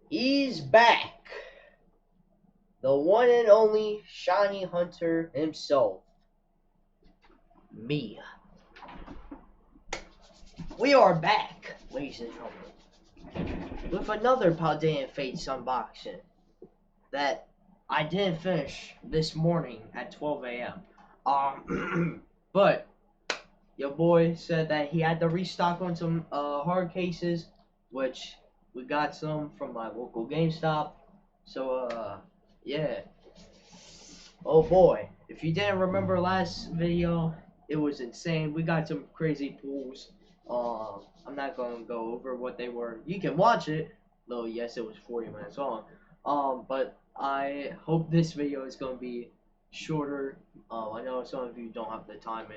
He's back. The one and only shiny hunter himself. Me. We are back, ladies and gentlemen, with another Paldean Fates unboxing that I didn't finish this morning at 12 a.m. But your boy said that he had to restock on some hard cases, which we got some from my local GameStop. So, yeah. Oh boy, if you didn't remember last video, it was insane. We got some crazy pulls. I'm not gonna go over what they were. You can watch it, though. Yes, it was 40 minutes long. But I hope this video is gonna be shorter. I know some of you don't have the time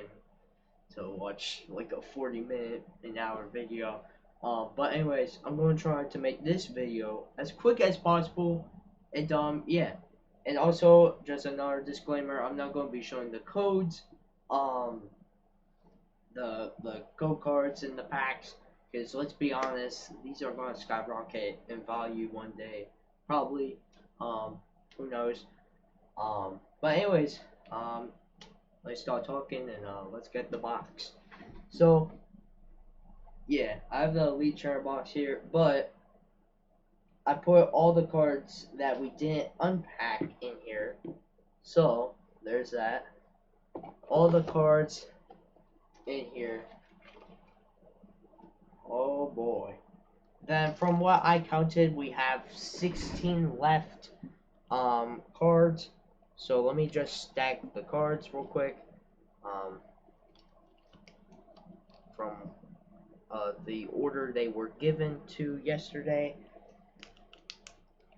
to watch like a 40-minute, an hour video. But anyways, I'm gonna try to make this video as quick as possible. And yeah. And also, just another disclaimer: I'm not going to be showing the codes, the code cards in the packs, because let's be honest, these are going to skyrocket in value one day, probably. Who knows? But anyways, let's start talking and let's get the box. So, yeah, I have the Elite Trainer box here, but I put all the cards that we didn't unpack in here. So, there's that. All the cards in here. Oh boy. Then from what I counted, we have 16 left cards. So let me just stack the cards real quick. From the order they were given to yesterday.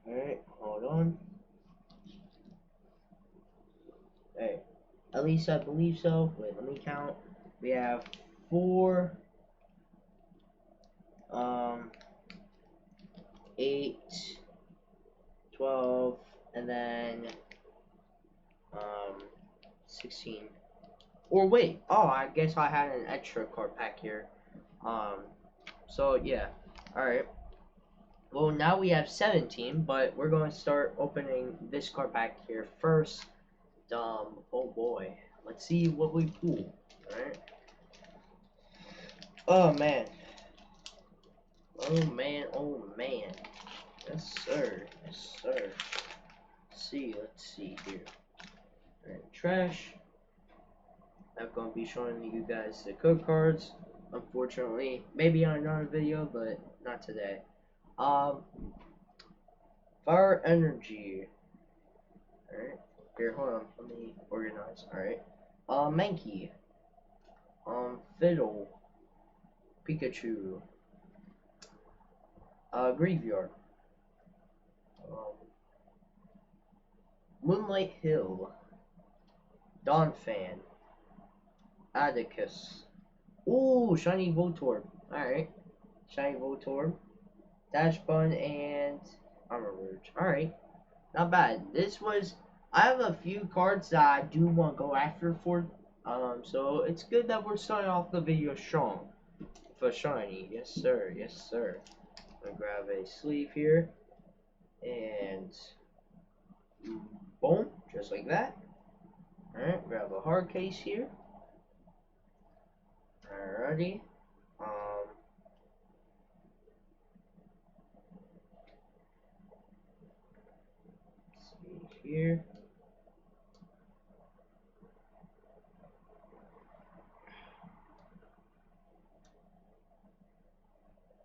Alright, hold on. Hey, at least I believe so. Wait, let me count. We have 4, 8, 12, and then 16. Or wait, oh, I guess I had an extra card pack here. So yeah, alright. Well, now we have 17, but we're going to start opening this card pack here first. Oh boy. Let's see what we pull. Alright. Oh man. Oh man, oh man. Yes sir, yes sir. Let's see here. Alright, trash. I'm going to be showing you guys the code cards. Unfortunately, maybe on another video, but not today. Fire Energy. Alright. Here, hold on. Let me organize. Alright. Mankey. Fiddle. Pikachu. Graveyard. Moonlight Hill. Donphan. Atticus. Ooh, Shiny Voltorb. Alright. Shiny Voltorb. Dash Bun and Armor Rouge. Alright. Not bad. I have a few cards that I do want to go after for. So it's good that we're starting off the video strong. For shiny. Yes sir, yes sir. I'm gonna grab a sleeve here. And boom, just like that. Alright, grab a hard case here. Alrighty. Let's see here.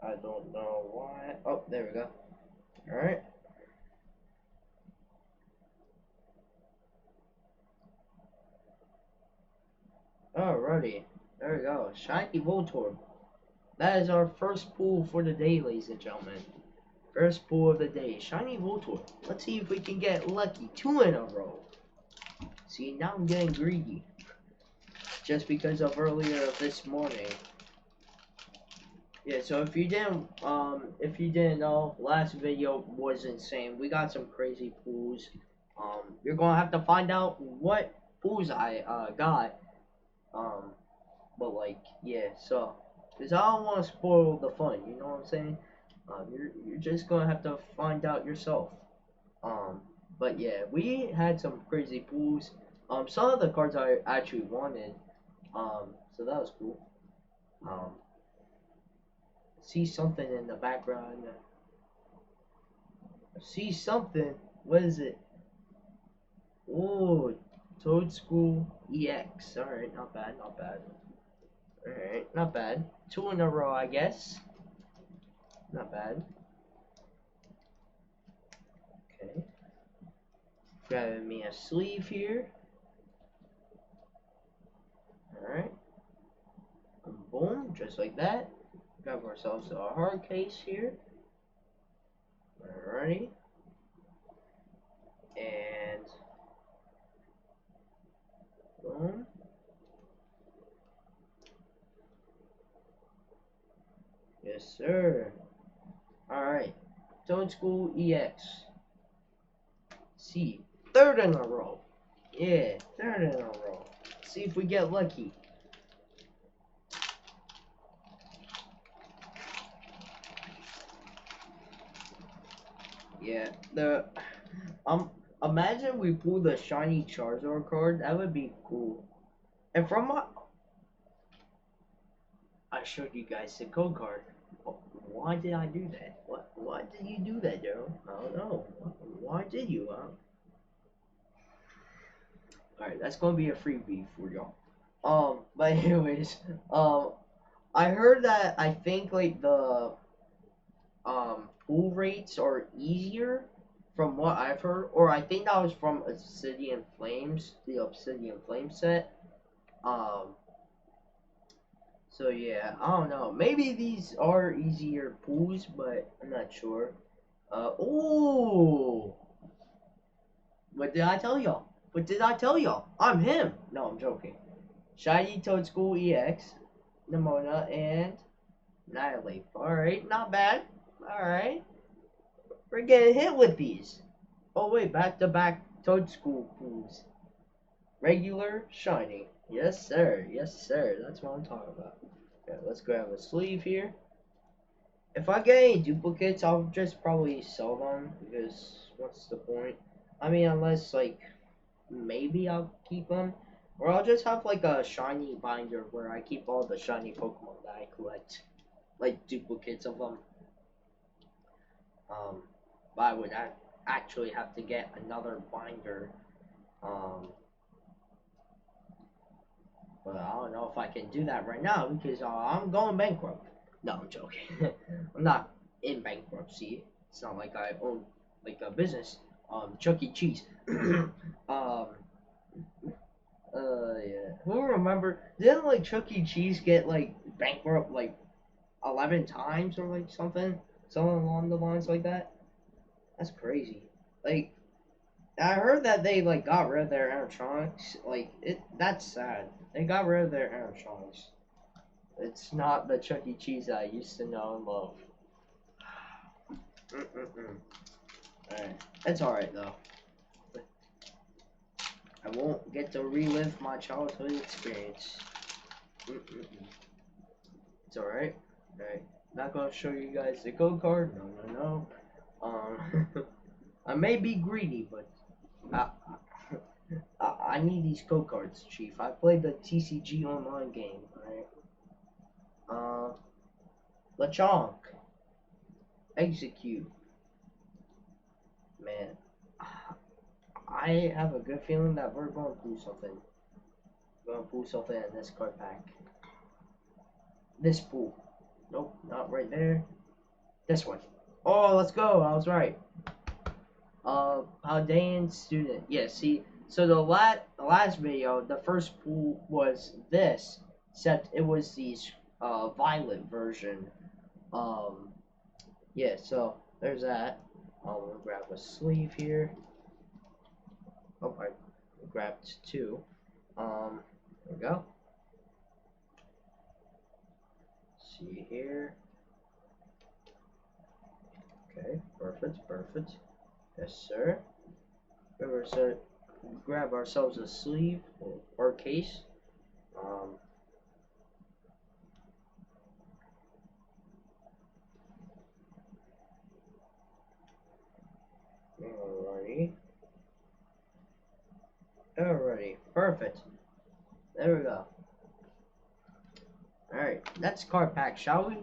I don't know why. Oh, there we go. Alright. Alrighty. There we go. Shiny Voltorb. That is our first pull for the day, ladies and gentlemen. First pull of the day. Shiny Voltorb. Let's see if we can get lucky. 2 in a row. See, now I'm getting greedy. Just because of earlier this morning. Yeah, so if you didn't know, last video was insane. We got some crazy pulls. You're gonna have to find out what pulls I got. But like, yeah, so because I don't want to spoil the fun, you know what I'm saying? You're just gonna have to find out yourself. But yeah, we had some crazy pools. Some of the cards I actually wanted. So that was cool. Um, see something in the background. See something. What is it? Oh, Toad School EX. Alright, not bad, not bad. Alright, not bad. 2 in a row, I guess. Not bad. Okay. Grabbing me a sleeve here. Alright. Boom, just like that. Grab ourselves a hard case here. Alrighty. And boom. Yes, sir. Alright. Toad School EX. See. 3rd in a row. Yeah, 3rd in a row. See if we get lucky. Yeah, imagine we pulled a shiny Charizard card. That would be cool. And from my, I showed you guys the code card. Why did I do that? Why did you do that, Darrell? I don't know. Why did you? Alright, that's gonna be a freebie for y'all. But anyways, I heard that I think like the pull rates are easier from what I've heard, or I think that was from Obsidian Flames, the Obsidian Flame set. Um, so yeah, I don't know. Maybe these are easier pulls, but I'm not sure. Oh, what did I tell y'all? What did I tell y'all? I'm him. No, I'm joking. Shiny Toad School EX, Nemona, and Annihilate. Alright, not bad. Alright. We're getting hit with these. Oh wait, back to back Toad School pools. Regular, shiny. Yes sir, yes sir. That's what I'm talking about. Okay, let's grab a sleeve here. If I get any duplicates, I'll just probably sell them because what's the point? I mean, unless like maybe I'll keep them, or I'll just have like a shiny binder where I keep all the shiny Pokemon that I collect, like duplicates of them. But I would actually have to get another binder. But I don't know if I can do that right now because I'm going bankrupt. No, I'm joking. I'm not in bankruptcy. It's not like I own like a business. Chuck E. Cheese. Yeah. Who remember? Didn't like Chuck E. Cheese get like bankrupt like 11 times or like something along the lines like that? That's crazy. Like I heard that they like got rid of their animatronics. Like that's sad. They got rid of their animatronics. It's not the Chuck E. Cheese I used to know and love. Alright. It's alright though. I won't get to relive my childhood experience. It's alright. Alright. Not gonna show you guys the code card. No. I may be greedy, but I need these code cards, Chief. I played the TCG online game, alright? Lechonk. Execute. Man. I have a good feeling that we're going to pull something. We're going to pull something in this card pack. This pool. Nope, not right there. This one. Oh, let's go. I was right. Paldean student. Yeah, see, so the last video, the first pool was this, except it was the violet version. Yeah, so there's that. We'll grab a sleeve here. Oh, I grabbed 2. There we go. See here. Okay, perfect. Yes, sir. Grab ourselves a sleeve or case. Perfect. There we go. Alright, let's card pack, shall we?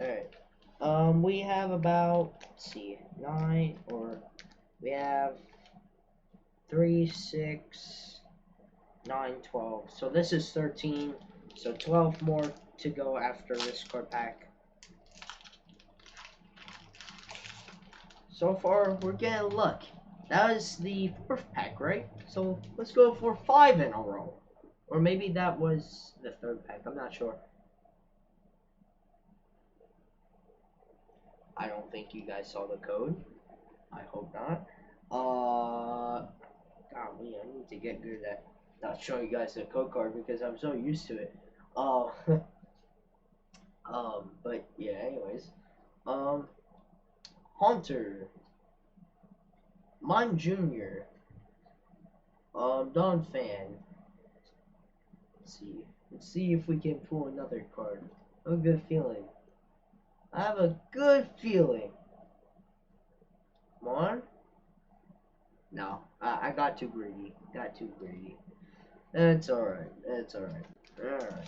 Alright. We have about, let's see, 9, or we have 3, 6, 9, 12. So this is 13. So 12 more to go after this card pack. So far, we're getting luck. That is the 4th pack, right? So let's go for 5 in a row. Or maybe that was the 3rd pack. I'm not sure. I don't think you guys saw the code. I hope not. Golly, I need to get good at not showing you guys the code card because I'm so used to it. But yeah, anyways. Haunter. Mine Jr. Don Fan. Let's see if we can pull another card. I have a good feeling. I have a good feeling. Come on. No, I got too greedy. Got too greedy. It's alright. It's alright. Alright.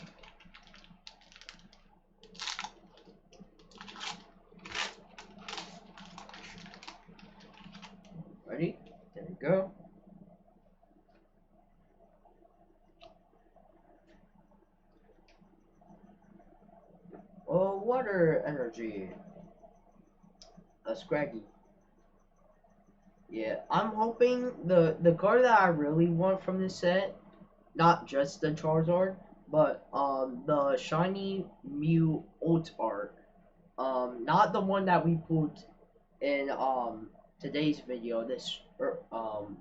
Ready? There we go. Oh, water energy. A Scraggy. Yeah, I'm hoping the card that I really want from this set, not just the Charizard, but the shiny Mew ult art. Not the one that we pulled in today's video this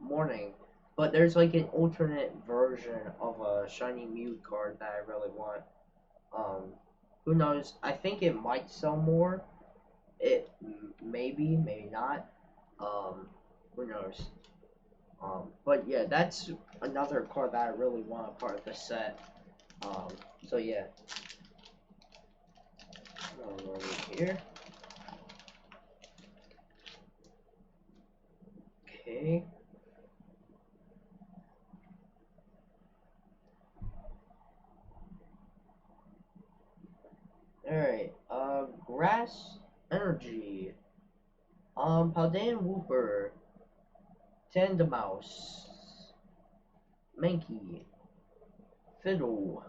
morning, but there's like an alternate version of a shiny Mew card that I really want. Who knows? I think it might sell more. It maybe not. Who knows? But yeah, that's another card that I really want a part of the set. So yeah. Over here. Okay. Alright, Grass Energy. Paldean Wooper. Tandemouse. Mankey. Fiddle.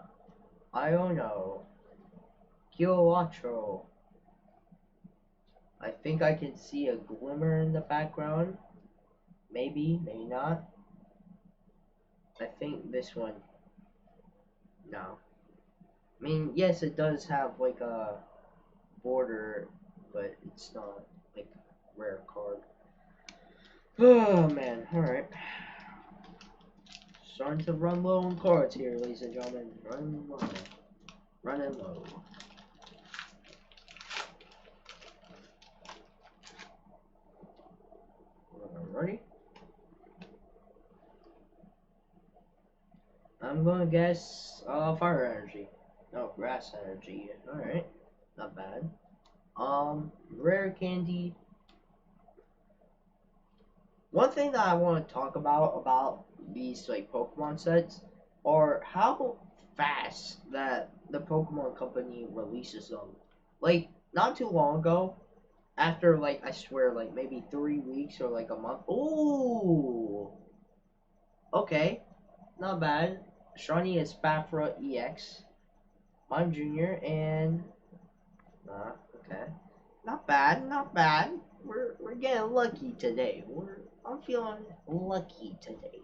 Iono. Kilowatro. I think I can see a glimmer in the background. Maybe, maybe not. I think this one. No. I mean, yes, it does have like a border, but it's not like a rare card. Oh man, alright. Starting to run low on cards here, ladies and gentlemen. Running low. Running low. Ready? I'm gonna guess fire energy. No, grass energy. Alright. Not bad. Rare candy. One thing that I want to talk about these like Pokemon sets are how fast that the Pokemon company releases them. Like not too long ago, after like I swear like maybe 3 weeks or like a month. Ooh. Okay. Not bad. Shiny is Spafra EX. I'm Junior and okay. Not bad, not bad. We're getting lucky today. I'm feeling lucky today.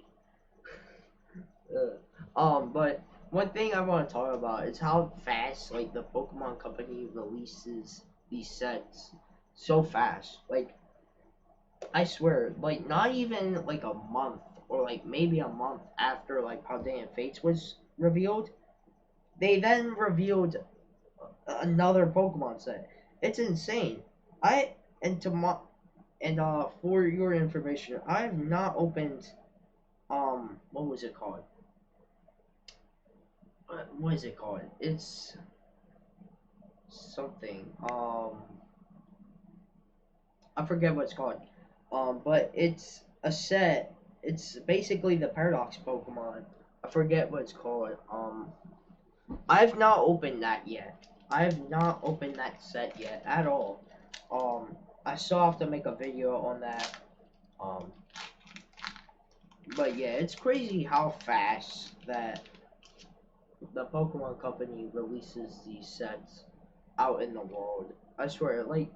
But one thing I want to talk about is how fast like the Pokemon company releases these sets so fast. Like I swear, like not even like a month or like maybe a month after like Paldean Fates was revealed, they then revealed another Pokemon set. It's insane. I and to my and for your information, I have not opened what was it called? What is it called? It's something. I forget what it's called. But it's a set. it's basically the Paradox Pokemon. I forget what it's called. I've not opened that yet. I have not opened that set yet at all. I still have to make a video on that. Um, but yeah, it's crazy how fast that the Pokemon Company releases these sets out in the world. I swear, like,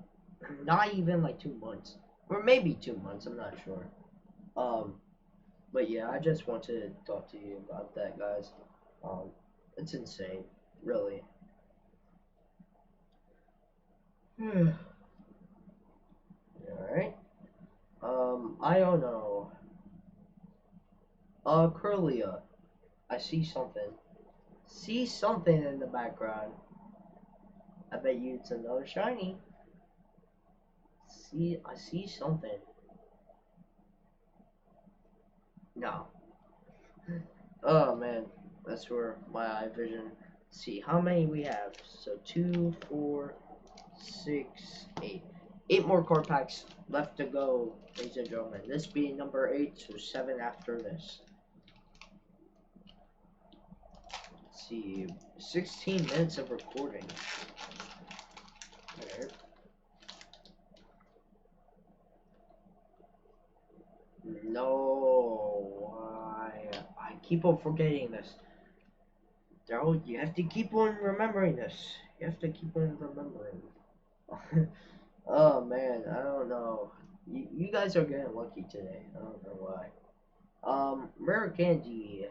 not even like 2 months, or maybe 2 months. I'm not sure. Um, but yeah, I just want to talk to you about that, guys. It's insane, really. All right. I don't know. Curlia, I see something. See something in the background. I bet you it's another shiny. I see something. No. Oh man, that's where my eye vision. See how many we have. So 2, 4, 6, 8. 8 more card packs left to go, ladies and gentlemen. This being number 8, so 7 after this. Let's see, 16 minutes of recording. There. No, why? I keep on forgetting this. Darrell, you have to keep on remembering this. You have to keep on remembering. Oh man, I don't know. You guys are getting lucky today. I don't know why. Rare candy.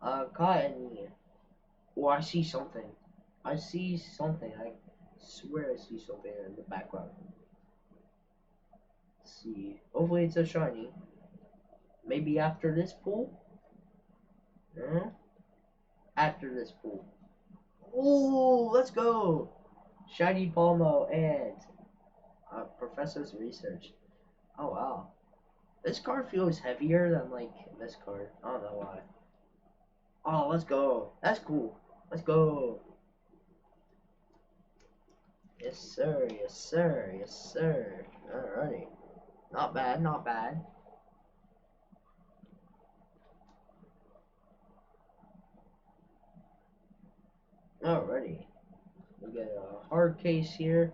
Cotton. Oh, I see something. I see something. I swear I see something in the background. Let's see. Hopefully it's a shiny. Maybe after this pool? Huh? After this pool. Ooh, let's go! Shiny Palmo and Professor's Research. Oh wow. This card feels heavier than like this card. I don't know why. Oh, let's go. That's cool. Let's go. Yes sir, yes sir, yes sir. Alrighty. Not bad, not bad. Alrighty. We get a hard case here.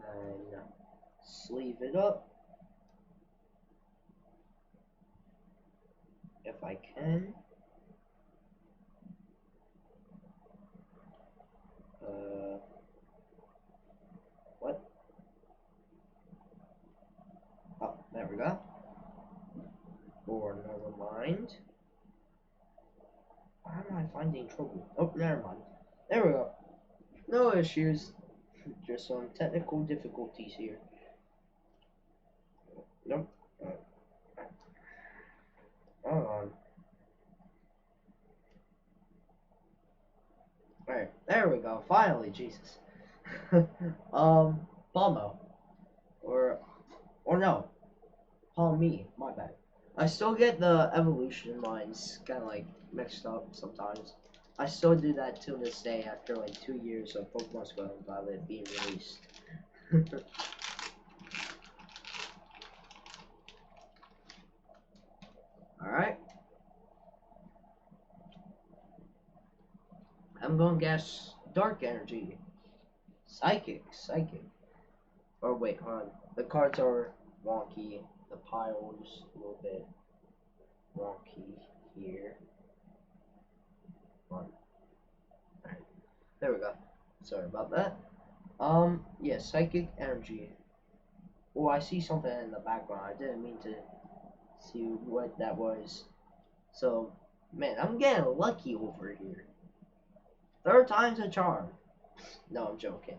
And sleeve it up. If I can. What? Oh, there we go. Or never mind. Why am I finding trouble? Oh, never mind. There we go. No issues. Just some technical difficulties here. Nope. Hold on. Alright, there we go. Finally, Jesus. Palmo. Or no. Palmy, my bad. I still get the evolution lines kind of like mixed up sometimes. I still do that till this day after like 2 years of Pokemon Scarlet and Violet being released. Alright. I'm gonna guess Dark Energy. Psychic. Or wait, hold on. The cards are wonky. The pile's a little bit wonky here. Alright. There we go. Sorry about that. Yeah, Psychic Energy. Oh, I see something in the background. I didn't mean to see what that was. So, man, I'm getting lucky over here. Third time's a charm. No, I'm joking.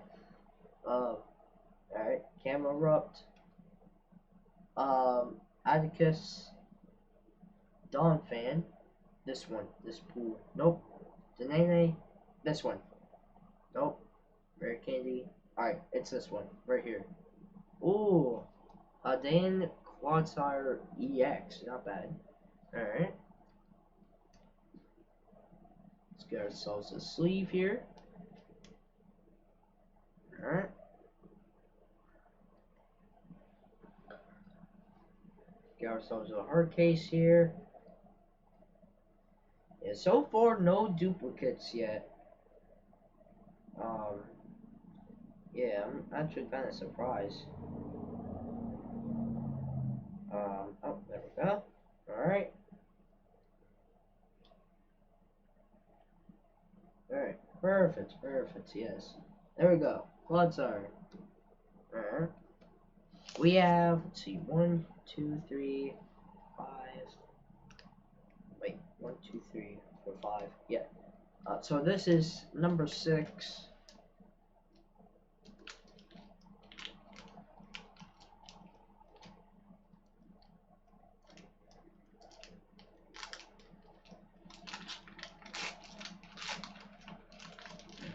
Alright, Camerupt. Atticus. Donphan. This one. This pool. Nope. Denene. This one. Nope. Rare Candy. Alright, it's this one. Right here. Ooh. Dan Quadsire EX. Not bad. Alright. Let's get ourselves a sleeve here. Alright. Get ourselves a hard case here. Yeah, so far no duplicates yet. Yeah, I'm actually kind of surprised. Oh, there we go. Alright. Alright, perfect, yes. There we go. Blood siren. Alright. We have, let's see, 1, 2, 3, 5. Wait, 1, 2, 3, 4, 5. Yeah. So this is number 6.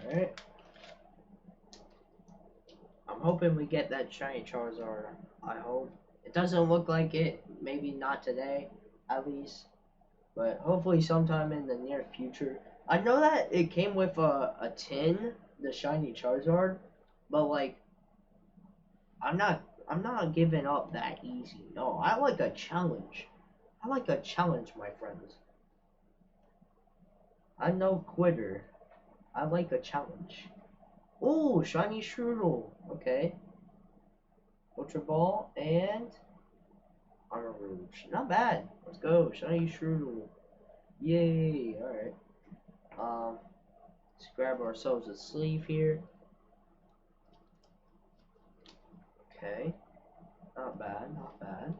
Alright. I'm hoping we get that shiny Charizard. I hope. It doesn't look like it. Maybe not today, at least. But hopefully sometime in the near future. I know that it came with a tin, the shiny Charizard, but like I'm not giving up that easy. No, I like a challenge. I like a challenge, my friends. I'm no quitter. I like a challenge. Oh, shiny Strudel. Okay. Ultra Ball and Armor Rouge. Not bad. Let's go. Shiny Strudel. Yay. Alright. Let's grab ourselves a sleeve here. Okay. Not bad, not bad.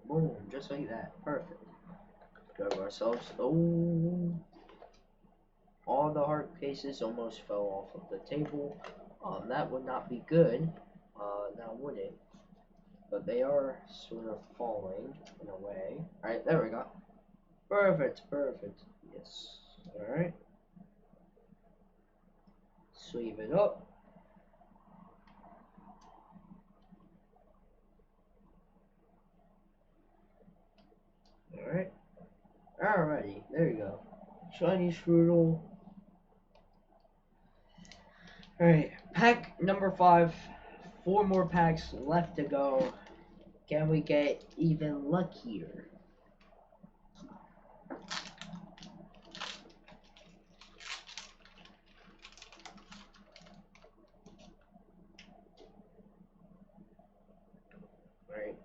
Boom, just like that. Perfect. Grab ourselves. Oh. All the heart cases almost fell off of the table. That would not be good. Now would it? But they are sort of falling in a way. Alright, there we go. Perfect, perfect. Yes. Alright. Sleeve it up. Alright. Alrighty, there you go. Shiny Strudel. Alright, pack number 5. 4 more packs left to go. Can we get even luckier? Alright.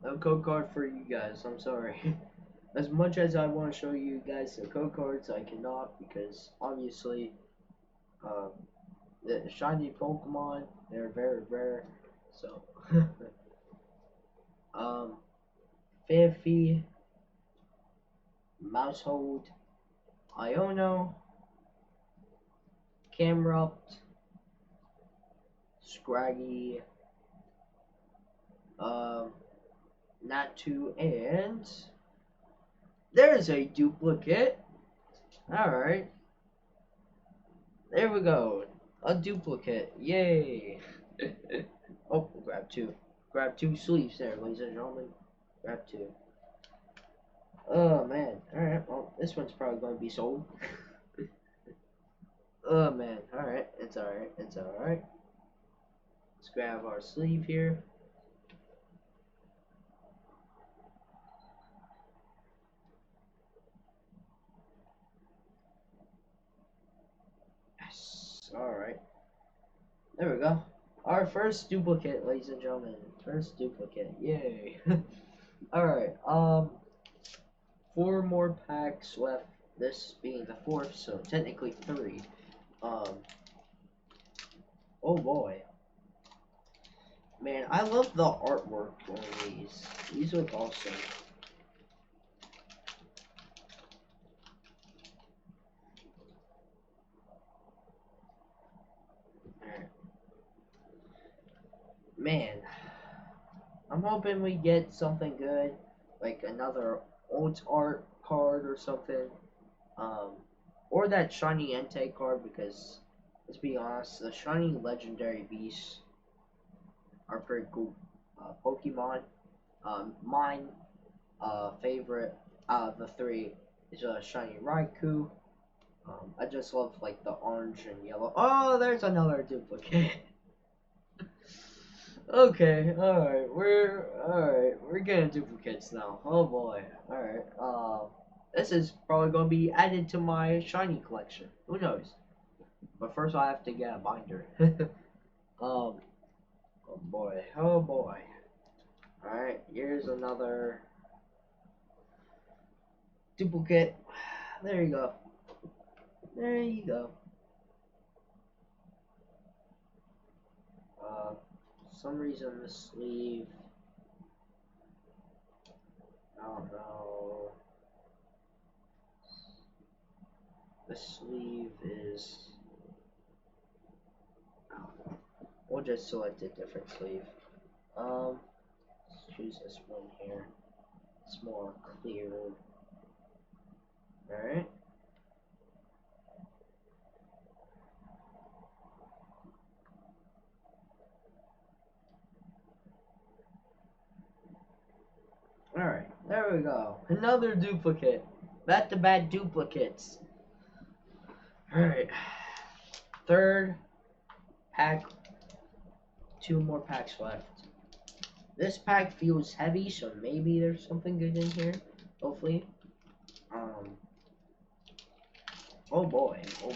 No code card for you guys, I'm sorry. As much as I want to show you guys the code cards, I cannot because obviously the shiny Pokemon, they're very rare. So Fanfi, Mousehold, Iono, Camerupt, Scraggy, Natu, and there's a duplicate. Alright. There we go. A duplicate. Yay. Oh, grab 2. Grab 2 sleeves there, ladies and gentlemen. Grab 2. Oh, man. Alright, well, this one's probably going to be sold. Oh, man. Alright, it's alright. It's alright. Let's grab our sleeve here. Yes. Alright. There we go. Our first duplicate, ladies and gentlemen. First duplicate. Yay. Alright, 4 more packs left. This being the 4th, so technically 3. Oh boy. Man, I love the artwork on these. These look awesome. Alright. Man, I'm hoping we get something good, like another old art card or something. Or that shiny Entei card, because let's be honest, the shiny legendary beasts are pretty cool. Pokemon. Mine favorite out of the 3 is a shiny Raikou. I just love like the orange and yellow. Oh, there's another duplicate. Okay, we're getting duplicates now. Oh boy. Alright, this is probably gonna be added to my shiny collection. Who knows? But first I have to get a binder. Oh boy, oh boy. Alright, here's another duplicate. There you go. There you go. Some reason the sleeve, I don't know. The sleeve is, I don't know. We'll just select a different sleeve. Let's choose this one here. It's more clear. Alright. Alright, there we go. Another duplicate. Back to back duplicates. Alright. Third pack. 2 more packs left. This pack feels heavy, so maybe there's something good in here. Hopefully. Oh boy. Oh boy.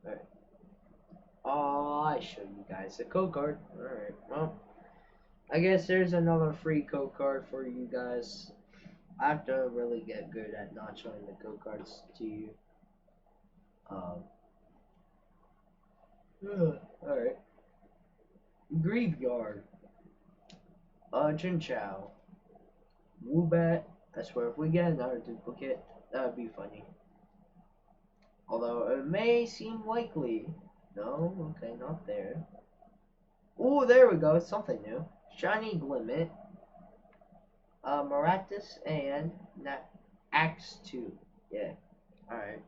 Alright. Oh, I showed you guys the code card. Alright, well. I guess there's another free code card for you guys. I have to really get good at not showing the code cards to you. Alright. Graveyard. Jinchao. Woobat. I swear, if we get another duplicate, that would be funny. Although, it may seem likely. No? Okay, not there. Oh, there we go. Something new. Shiny Glimmet. Maratus and Axe 2. Yeah. Alright.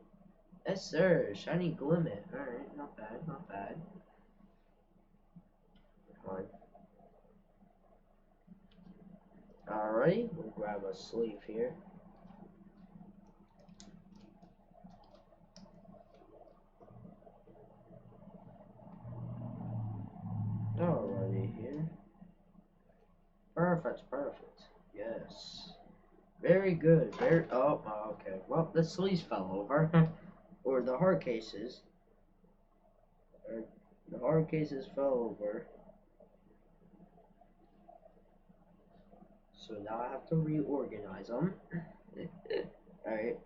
Yes, sir. Shiny Glimmet. Alright, not bad, not bad. Alright, we'll grab a sleeve here. Alrighty here. Perfect, perfect. Yes. Very good. Very. Oh, okay. Well, the sleeves fell over. Or the hard cases. Or the hard cases fell over. So now I have to reorganize them. Alright,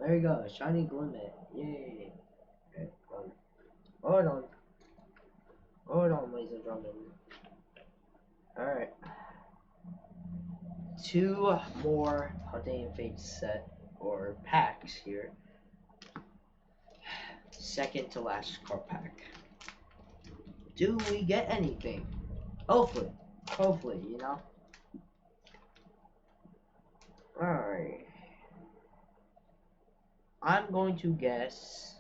there you go. Shiny Glimmet. Yay. Okay, hold on. Hold on, ladies and gentlemen. Alright. 2 more Paldean Fates set, or packs here. Second to last card pack. Do we get anything? Hopefully. Hopefully, you know? Alright. I'm going to guess,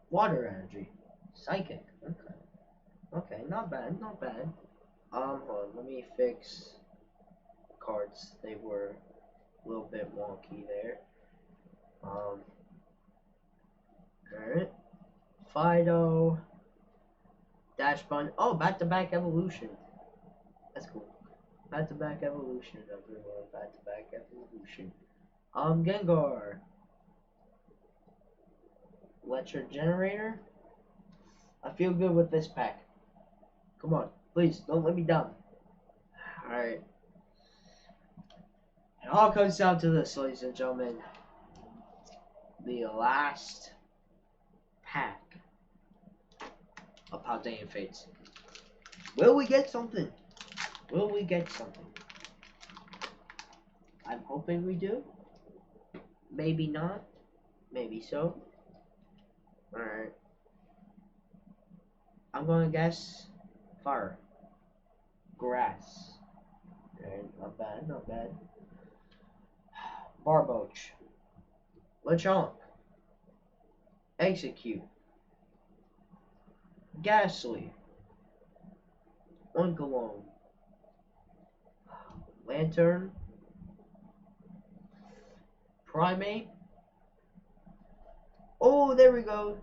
water energy. Psychic. Okay. Okay, not bad, not bad. Hold on, let me fix cards. They were a little bit wonky there. Alright. Fido. Dash Bun. Oh, back-to-back evolution. That's cool. Back-to-back evolution, everyone. Back-to-back evolution. Gengar. Electric Generator. I feel good with this pack. Come on. Please, don't let me down. Alright. It all comes down to this, ladies and gentlemen. The last pack of Paldean Fates. Will we get something? Will we get something? I'm hoping we do. Maybe not. Maybe so. Alright. I'm gonna guess fire. Grass. Alright, not bad, not bad. Barboach. Lechonk. Execute. Ghastly. Ungalone. Lantern. Primate. Oh, there we go.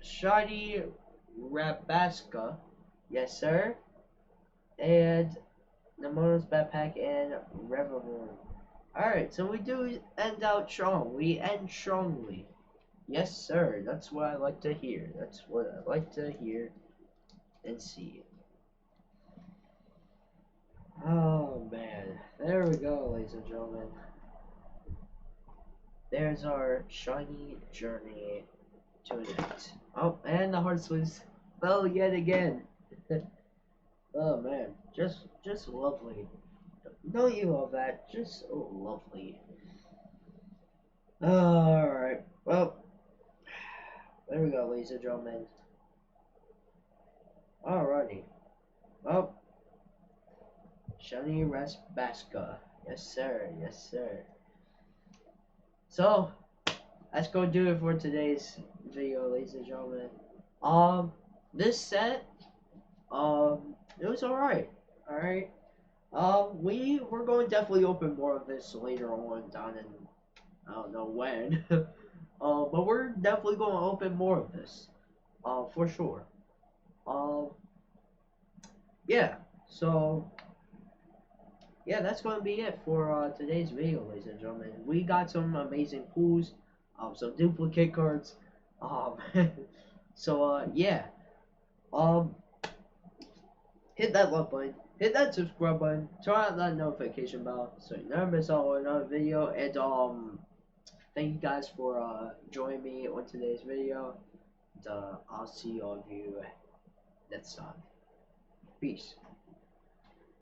Shiny Rabaska. Yes, sir. And the Mono's backpack and Revelry. Alright, so we do end out strong. We end strongly. Yes, sir. That's what I like to hear. That's what I like to hear and see. Oh, man. There we go, ladies and gentlemen. There's our shiny journey to an end. Oh, and the hearts was fell yet again. Oh, man. Just lovely. Don't you love that? Just so lovely. Alright. Well, there we go, ladies and gentlemen. Alrighty. Well, Shiny Rasbaska. Yes, sir. Yes, sir. So, that's gonna do it for today's video, ladies and gentlemen. This set, it was alright. Alright. We're going to definitely open more of this later on down in, I don't know when. But we're definitely going to open more of this. For sure. Yeah. So, yeah, that's going to be it for today's video, ladies and gentlemen. We got some amazing pools, some duplicate cards. Um, so, yeah. Um, hit that like button, hit that subscribe button, turn on that notification bell so you never miss out on another video. And thank you guys for joining me on today's video. And, I'll see all of you next time. Peace.